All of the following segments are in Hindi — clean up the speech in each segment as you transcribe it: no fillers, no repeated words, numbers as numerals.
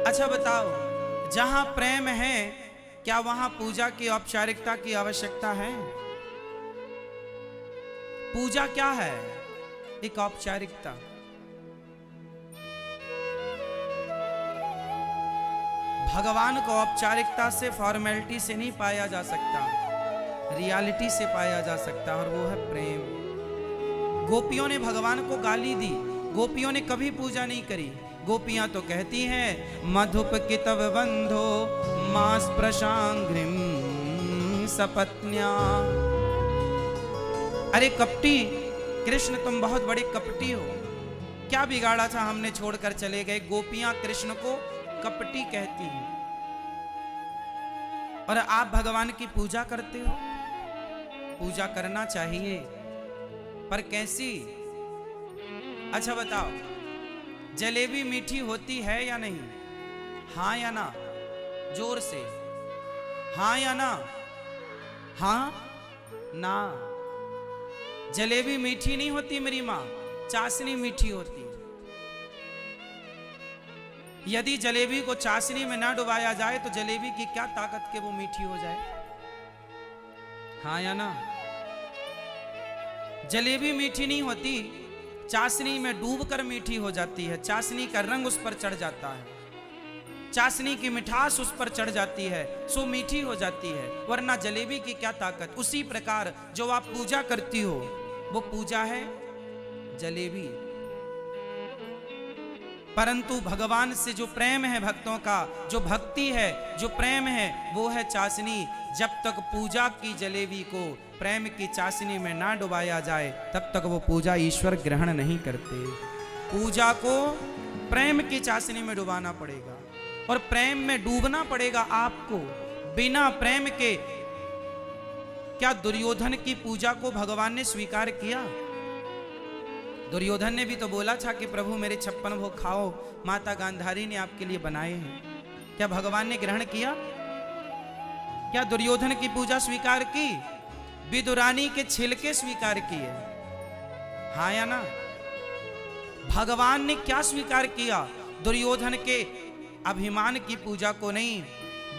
अच्छा बताओ, जहां प्रेम है क्या वहां पूजा की औपचारिकता की आवश्यकता है? पूजा क्या है? एक औपचारिकता। भगवान को औपचारिकता से, फॉर्मेलिटी से नहीं पाया जा सकता, रियलिटी से पाया जा सकता, और वो है प्रेम। गोपियों ने भगवान को गाली दी, गोपियों ने कभी पूजा नहीं करी। गोपियां तो कहती हैं मधुप कितव बंधो मास प्रशांग्रिम सपत्न्या। अरे कपटी कृष्ण, तुम बहुत बड़े कपटी हो, क्या बिगाड़ा था हमने छोड़कर चले गए। गोपियां कृष्ण को कपटी कहती हैं, और आप भगवान की पूजा करते हो। पूजा करना चाहिए, पर कैसी? अच्छा बताओ, जलेबी मीठी होती है या नहीं? हाँ या ना? जोर से हाँ या ना? हाँ ना? जलेबी मीठी नहीं होती मेरी माँ, चाशनी मीठी होती है। यदि जलेबी को चाशनी में ना डुबाया जाए तो जलेबी की क्या ताकत के वो मीठी हो जाए? हाँ या ना? जलेबी मीठी नहीं होती, चाशनी में डूबकर मीठी हो जाती है। चाशनी का रंग उस पर चढ़ जाता है, चाशनी की मिठास उस पर चढ़ जाती है, सो मीठी हो जाती है, वरना जलेबी की क्या ताकत। उसी प्रकार जो आप पूजा करती हो वो पूजा है जलेबी, परंतु भगवान से जो प्रेम है, भक्तों का जो भक्ति है, जो प्रेम है, वो है चाशनी। जब तक पूजा की जलेबी को प्रेम की चाशनी में ना डुबाया जाए तब तक वो पूजा ईश्वर ग्रहण नहीं करते। पूजा को प्रेम की चाशनी में डुबाना पड़ेगा, और प्रेम में डूबना पड़ेगा आपको। बिना प्रेम के क्या दुर्योधन की पूजा को भगवान ने स्वीकार किया? दुर्योधन ने भी तो बोला था कि प्रभु मेरे 56 भोग खाओ, माता गांधारी ने आपके लिए बनाए हैं। क्या भगवान ने ग्रहण किया? क्या दुर्योधन की पूजा स्वीकार की? विदुरानी के छिलके स्वीकार किए, हाँ या ना? भगवान ने क्या स्वीकार किया? दुर्योधन के अभिमान की पूजा को नहीं,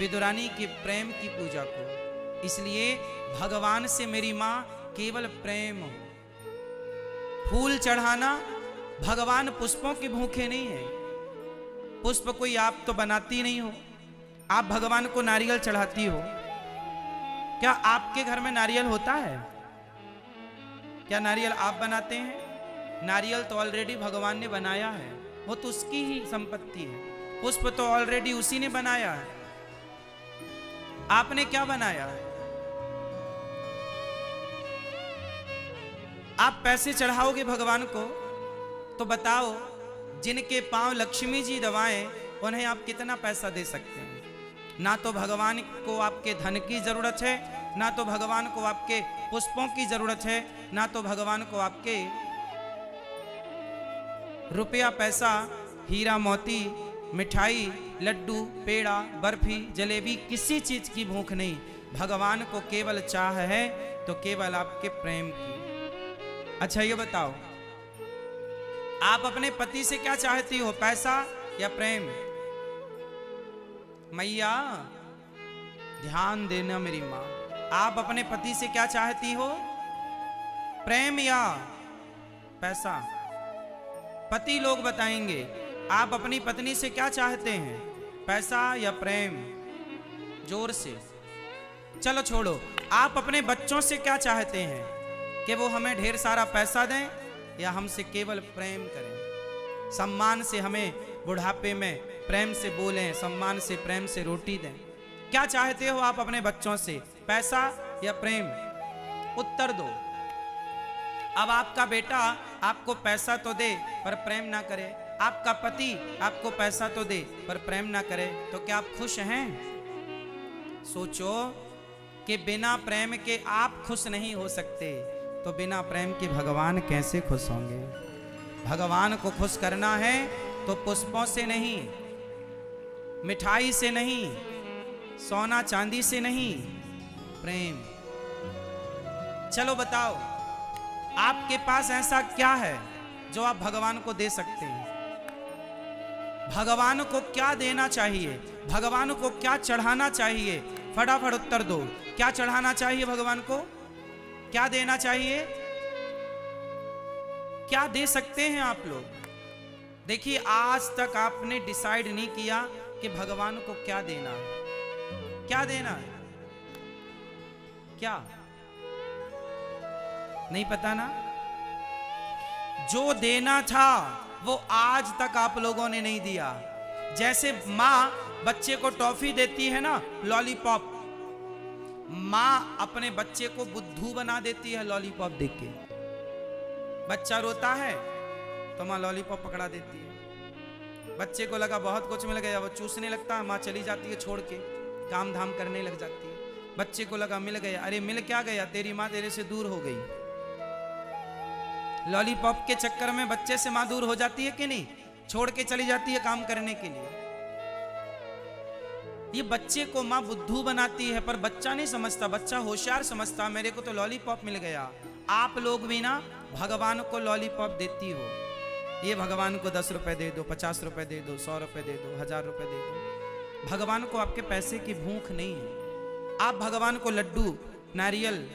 विदुरानी के प्रेम की पूजा को। इसलिए भगवान से मेरी मां केवल प्रेम हो। फूल चढ़ाना, भगवान पुष्पों के भूखे नहीं है। पुष्प कोई आप तो बनाती नहीं हो, आप भगवान को नारियल चढ़ाती हो। क्या आपके घर में नारियल होता है? क्या नारियल आप बनाते हैं? नारियल तो ऑलरेडी भगवान ने बनाया है, वो तो उसकी ही संपत्ति है। पुष्प तो ऑलरेडी उसी ने बनाया है, आपने क्या बनाया है? आप पैसे चढ़ाओगे भगवान को तो बताओ, जिनके पांव लक्ष्मी जी दबाएं उन्हें आप कितना पैसा दे सकते हैं? ना तो भगवान को आपके धन की जरूरत है, ना तो भगवान को आपके पुष्पों की जरूरत है, ना तो भगवान को आपके रुपया पैसा, हीरा मोती, मिठाई, लड्डू, पेड़ा, बर्फी, जलेबी, किसी चीज की भूख नहीं। भगवान को केवल चाह है तो केवल आपके प्रेम की। अच्छा ये बताओ, आप अपने पति से क्या चाहती हो, पैसा या प्रेम? मैया ध्यान देना मेरी मां, आप अपने पति से क्या चाहती हो, प्रेम या पैसा? पति लोग बताएंगे। आप अपनी पत्नी से क्या चाहते हैं, पैसा या प्रेम? जोर से। चलो छोड़ो, आप अपने बच्चों से क्या चाहते हैं, कि वो हमें ढेर सारा पैसा दें या हमसे केवल प्रेम करें, सम्मान से हमें बुढ़ापे में प्रेम से बोलें, सम्मान से प्रेम से रोटी दें? क्या चाहते हो आप अपने बच्चों से, पैसा या प्रेम? उत्तर दो। अब आपका बेटा आपको पैसा तो दे पर प्रेम ना करे, आपका पति आपको पैसा तो दे पर प्रेम ना करे, तो क्या आप खुश हैं? सोचो कि बिना प्रेम के आप खुश नहीं हो सकते, तो बिना प्रेम के भगवान कैसे खुश होंगे? भगवान को खुश करना है तो पुष्पों से नहीं, मिठाई से नहीं, सोना चांदी से नहीं, प्रेम। चलो बताओ, आपके पास ऐसा क्या है जो आप भगवान को दे सकते हैं? भगवान को क्या देना चाहिए, भगवान को क्या चढ़ाना चाहिए? फटाफट उत्तर दो। क्या चढ़ाना चाहिए भगवान को? क्या देना चाहिए? क्या दे सकते हैं आप लोग? देखिए, आज तक आपने डिसाइड नहीं किया कि भगवान को क्या देना है। क्या देना है? क्या नहीं पता ना? जो देना था वो आज तक आप लोगों ने नहीं दिया। जैसे माँ बच्चे को टॉफी देती है ना, लॉलीपॉप, माँ अपने बच्चे को बुद्धू बना देती है लॉलीपॉप देख के। बच्चा रोता है तो माँ लॉलीपॉप पकड़ा देती है। बच्चे को लगा बहुत कुछ मिल गया, वो चूसने लगता है, माँ चली जाती है छोड़ के, काम धाम करने लग जाती है। बच्चे को लगा मिल गया, अरे मिल क्या गया, तेरी माँ तेरे से दूर हो गई। लॉलीपॉप के चक्कर में बच्चे से मां दूर हो जाती है कि नहीं? छोड़ के चली जाती है काम करने के लिए। ये बच्चे को मां बुद्धू बनाती है, पर बच्चा नहीं समझता, बच्चा होशियार समझता, मेरे को तो लॉलीपॉप मिल गया। आप लोग भी ना भगवान को लॉलीपॉप देती हो। ये भगवान को 10 रुपए दे दो, 50 रुपए दे दो, 100 रुपए दे दो, 1000 रुपए दे दो। भगवान को आपके पैसे की भूख नहीं है। आप भगवान को लड्डू, नारियल,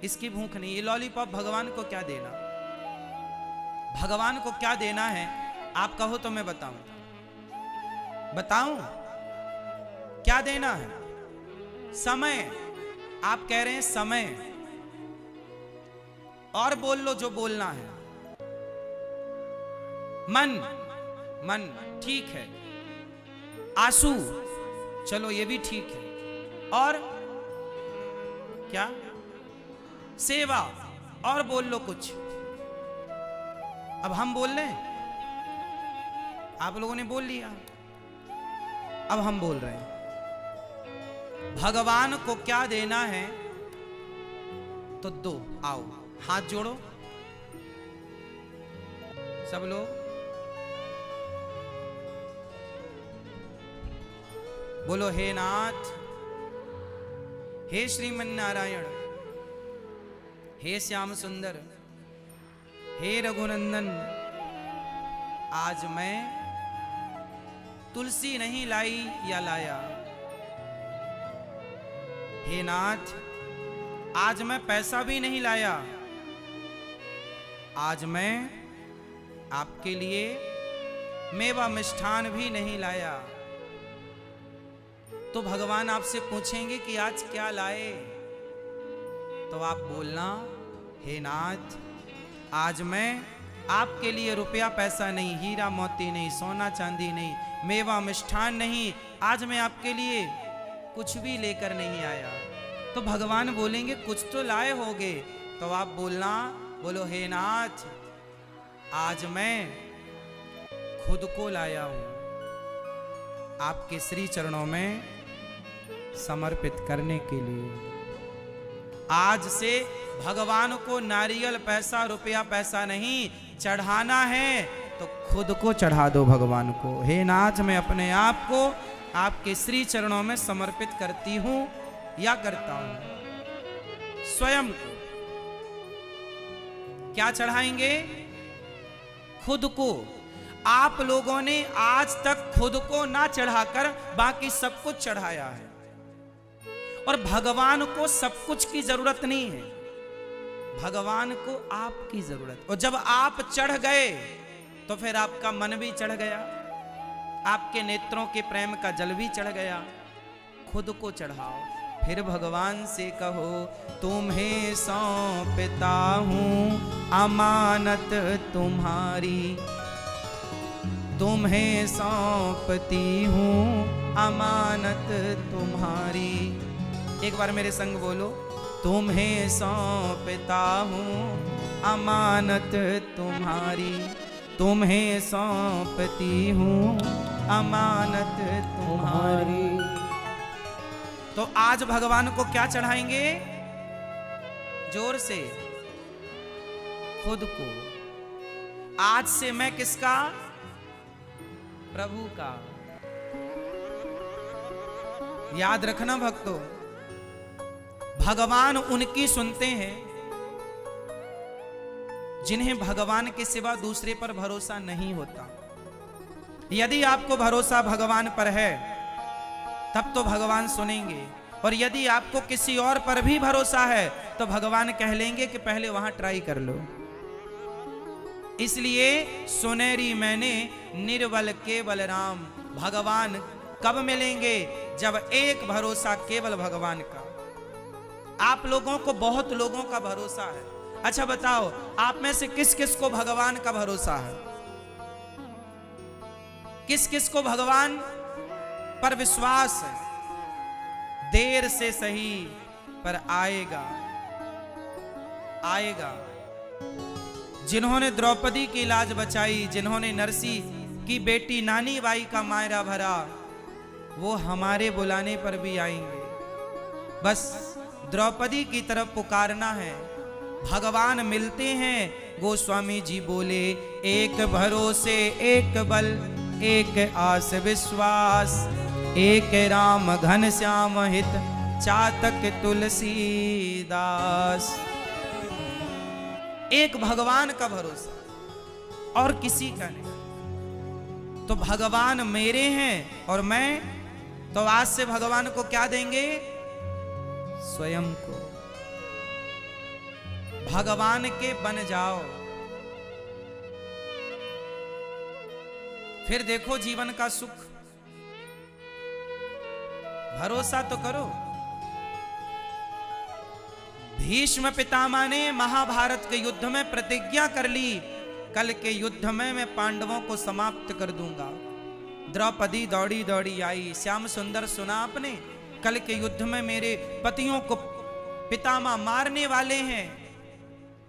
इसकी भूख नहीं। ये लॉलीपॉप भगवान को क्या देना? भगवान को क्या देना है? आप कहो तो मैं बताऊं क्या देना है? समय। आप कह रहे हैं समय, और बोल लो जो बोलना है। मन ठीक है। आंसू, चलो ये भी ठीक है। और क्या? सेवा। और बोल लो कुछ। अब हम बोल रहे हैं, आप लोगों ने बोल लिया, अब हम बोल रहे हैं। भगवान को क्या देना है तो दो। आओ हाथ जोड़ो सब लोग, बोलो हे नाथ, हे श्रीमन नारायण, हे श्याम सुंदर, हे रघुनंदन, आज मैं तुलसी नहीं लाई या लाया। हे नाथ, आज मैं पैसा भी नहीं लाया, आज मैं आपके लिए मेवा मिष्ठान भी नहीं लाया। तो भगवान आपसे पूछेंगे कि आज क्या लाए, तो आप बोलना, हे नाथ, आज मैं आपके लिए रुपया पैसा नहीं, हीरा मोती नहीं, सोना चांदी नहीं, मेवा मिष्ठान नहीं, आज मैं आपके लिए कुछ भी लेकर नहीं आया। तो भगवान बोलेंगे कुछ तो लाए होगे, तो आप बोलना, बोलो हे नाथ, आज मैं खुद को लाया हूं आपके श्री चरणों में समर्पित करने के लिए। आज से भगवान को नारियल पैसा रुपया पैसा नहीं चढ़ाना है, तो खुद को चढ़ा दो भगवान को। हे नाथ, मैं अपने आप को आपके श्री चरणों में समर्पित करती हूं या करता हूं। स्वयं को क्या चढ़ाएंगे? खुद को। आप लोगों ने आज तक खुद को ना चढ़ाकर बाकी सब कुछ चढ़ाया है, और भगवान को सब कुछ की जरूरत नहीं है, भगवान को आपकी जरूरत। और जब आप चढ़ गए तो फिर आपका मन भी चढ़ गया, आपके नेत्रों के प्रेम का जल भी चढ़ गया। खुद को चढ़ाओ, फिर भगवान से कहो, तुम्हें सौंपता हूं अमानत तुम्हारी, तुम्हें सौंपती हूं अमानत तुम्हारी। एक बार मेरे संग बोलो, तुम्हें सौंपता हूं अमानत तुम्हारी, तुम्हें सौंपती हूं अमानत तुम्हारी। तो आज भगवान को क्या चढ़ाएंगे? जोर से, खुद को। आज से मैं किसका? प्रभु का। याद रखना भक्तों, भगवान उनकी सुनते हैं जिन्हें भगवान के सिवा दूसरे पर भरोसा नहीं होता। यदि आपको भरोसा भगवान पर है तब तो भगवान सुनेंगे, और यदि आपको किसी और पर भी भरोसा है तो भगवान कह लेंगे कि पहले वहां ट्राई कर लो। इसलिए सुनेरी मैंने निर्बल केवल राम, भगवान कब मिलेंगे? जब एक भरोसा केवल भगवान का। आप लोगों को बहुत लोगों का भरोसा है, अच्छा बताओ आप में से किस किस को भगवान का भरोसा है? किस किस को भगवान पर विश्वास है? देर से सही पर आएगा, आएगा। जिन्होंने द्रौपदी की लाज बचाई, जिन्होंने नरसी की बेटी नानी बाई का मायरा भरा, वो हमारे बुलाने पर भी आएंगे। बस द्रौपदी की तरफ पुकारना है, भगवान मिलते हैं। गोस्वामी जी बोले, एक भरोसे एक बल, एक आस विश्वास, एक राम घन श्याम हित, चातक तुलसीदास। एक भगवान का भरोसा और किसी का नहीं। तो भगवान मेरे हैं और मैं तो आज से भगवान को क्या देंगे? स्वयं को। भगवान के बन जाओ, फिर देखो जीवन का सुख। भरोसा तो करो। भीष्म पितामह ने महाभारत के युद्ध में प्रतिज्ञा कर ली, कल के युद्ध में मैं पांडवों को समाप्त कर दूंगा। द्रौपदी दौड़ी दौड़ी आई, श्याम सुंदर सुना आपने? कल के युद्ध में मेरे पतियों को पितामह मारने वाले हैं।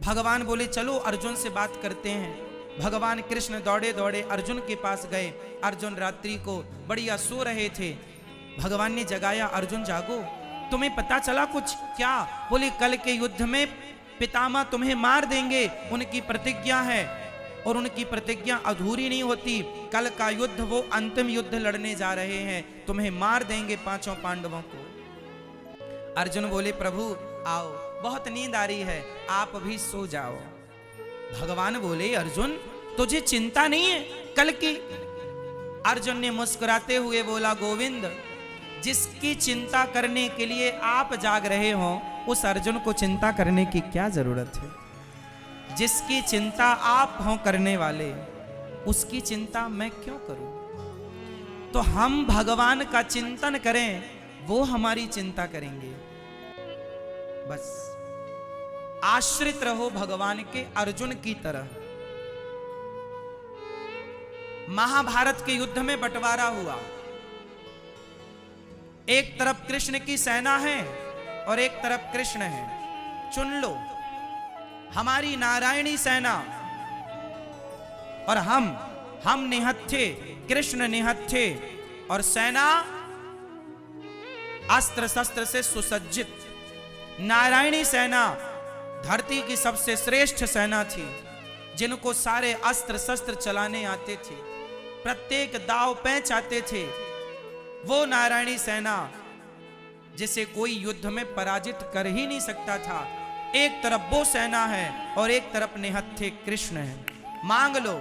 भगवान बोले चलो अर्जुन से बात करते हैं। भगवान कृष्ण दौड़े दौड़े अर्जुन के पास गए। अर्जुन रात्रि को बढ़िया सो रहे थे। भगवान ने जगाया, अर्जुन जागो, तुम्हें पता चला कुछ? क्या? बोले कल के युद्ध में पितामह तुम्हें मार देंगे, उनकी प्रतिज्ञा है और उनकी प्रतिज्ञा अधूरी नहीं होती। कल का युद्ध वो अंतिम युद्ध लड़ने जा रहे हैं, तुम्हें मार देंगे पांचों पांडवों को। अर्जुन बोले प्रभु आओ, बहुत नींद आ रही है, आप भी सो जाओ। भगवान बोले अर्जुन तुझे चिंता नहीं है कल की? अर्जुन ने मुस्कुराते हुए बोला गोविंद, जिसकी चिंता करने के लिए आप जाग रहे हो उस अर्जुन को चिंता करने की क्या जरूरत है? जिसकी चिंता आप हो करने वाले, उसकी चिंता मैं क्यों करूं? तो हम भगवान का चिंतन करें, वो हमारी चिंता करेंगे। बस आश्रित रहो भगवान के, अर्जुन की तरह। महाभारत के युद्ध में बंटवारा हुआ। एक तरफ कृष्ण की सेना है और एक तरफ कृष्ण है। चुन लो, हमारी नारायणी सेना और हम निहत्थे, कृष्ण निहत्थे, और सेना अस्त्र शस्त्र से सुसज्जित। नारायणी सेना धरती की सबसे श्रेष्ठ सेना थी, जिनको सारे अस्त्र शस्त्र चलाने आते थे, प्रत्येक दाव पैंच आते थे। वो नारायणी सेना जिसे कोई युद्ध में पराजित कर ही नहीं सकता था। एक तरफ वो सेना है और एक तरफ निहत्थे कृष्ण है। मांग लो।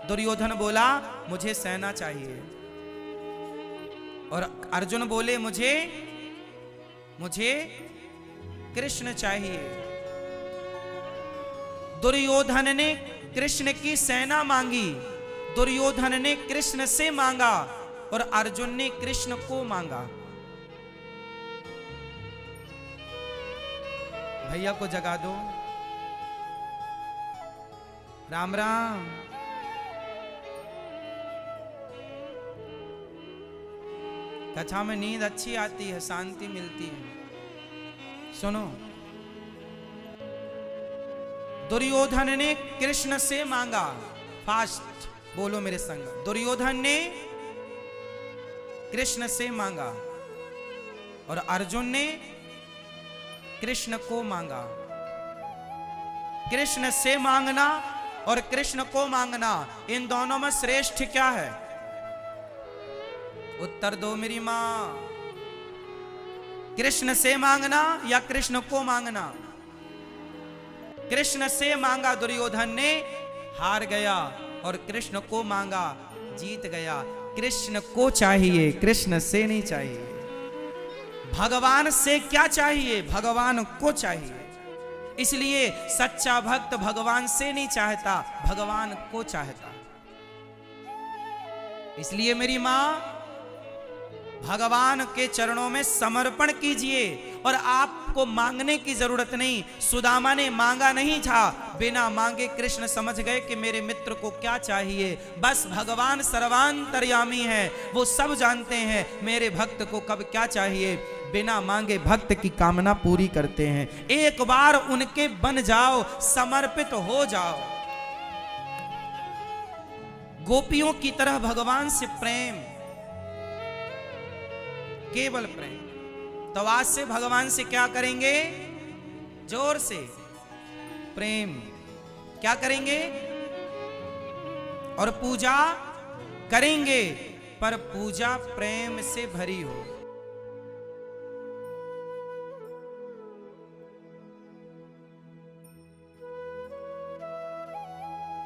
दुर्योधन बोला मुझे सेना चाहिए, और अर्जुन बोले मुझे कृष्ण चाहिए। दुर्योधन ने कृष्ण की सेना मांगी, दुर्योधन ने कृष्ण से मांगा और अर्जुन ने कृष्ण को मांगा। भैया को जगा दो। राम राम। कथा में नींद अच्छी आती है, शांति मिलती है। सुनो, दुर्योधन ने कृष्ण से मांगा। फास्ट बोलो मेरे संग। दुर्योधन ने कृष्ण से मांगा और अर्जुन ने कृष्ण को मांगा। कृष्ण से मांगना और कृष्ण को मांगना, इन दोनों में श्रेष्ठ क्या है? उत्तर दो मेरी मां। कृष्ण से मांगना या कृष्ण को मांगना? कृष्ण से मांगा दुर्योधन ने, हार गया, और कृष्ण को मांगा, जीत गया। कृष्ण को चाहिए, कृष्ण से नहीं चाहिए। भगवान से क्या चाहिए? भगवान को चाहिए। इसलिए सच्चा भक्त भगवान से नहीं चाहता, भगवान को चाहता। इसलिए मेरी मां, भगवान के चरणों में समर्पण कीजिए और आपको मांगने की जरूरत नहीं। सुदामा ने मांगा नहीं था, बिना मांगे कृष्ण समझ गए कि मेरे मित्र को क्या चाहिए। बस भगवान सर्वांतर्यामी है, वो सब जानते हैं मेरे भक्त को कब क्या चाहिए। बिना मांगे भक्त की कामना पूरी करते हैं। एक बार उनके बन जाओ, समर्पित हो जाओ। गोपियों की तरह भगवान से प्रेम, केवल प्रेम। तो आज से भगवान से क्या करेंगे? जोर से प्रेम। क्या करेंगे? और पूजा करेंगे, पर पूजा प्रेम से भरी हो।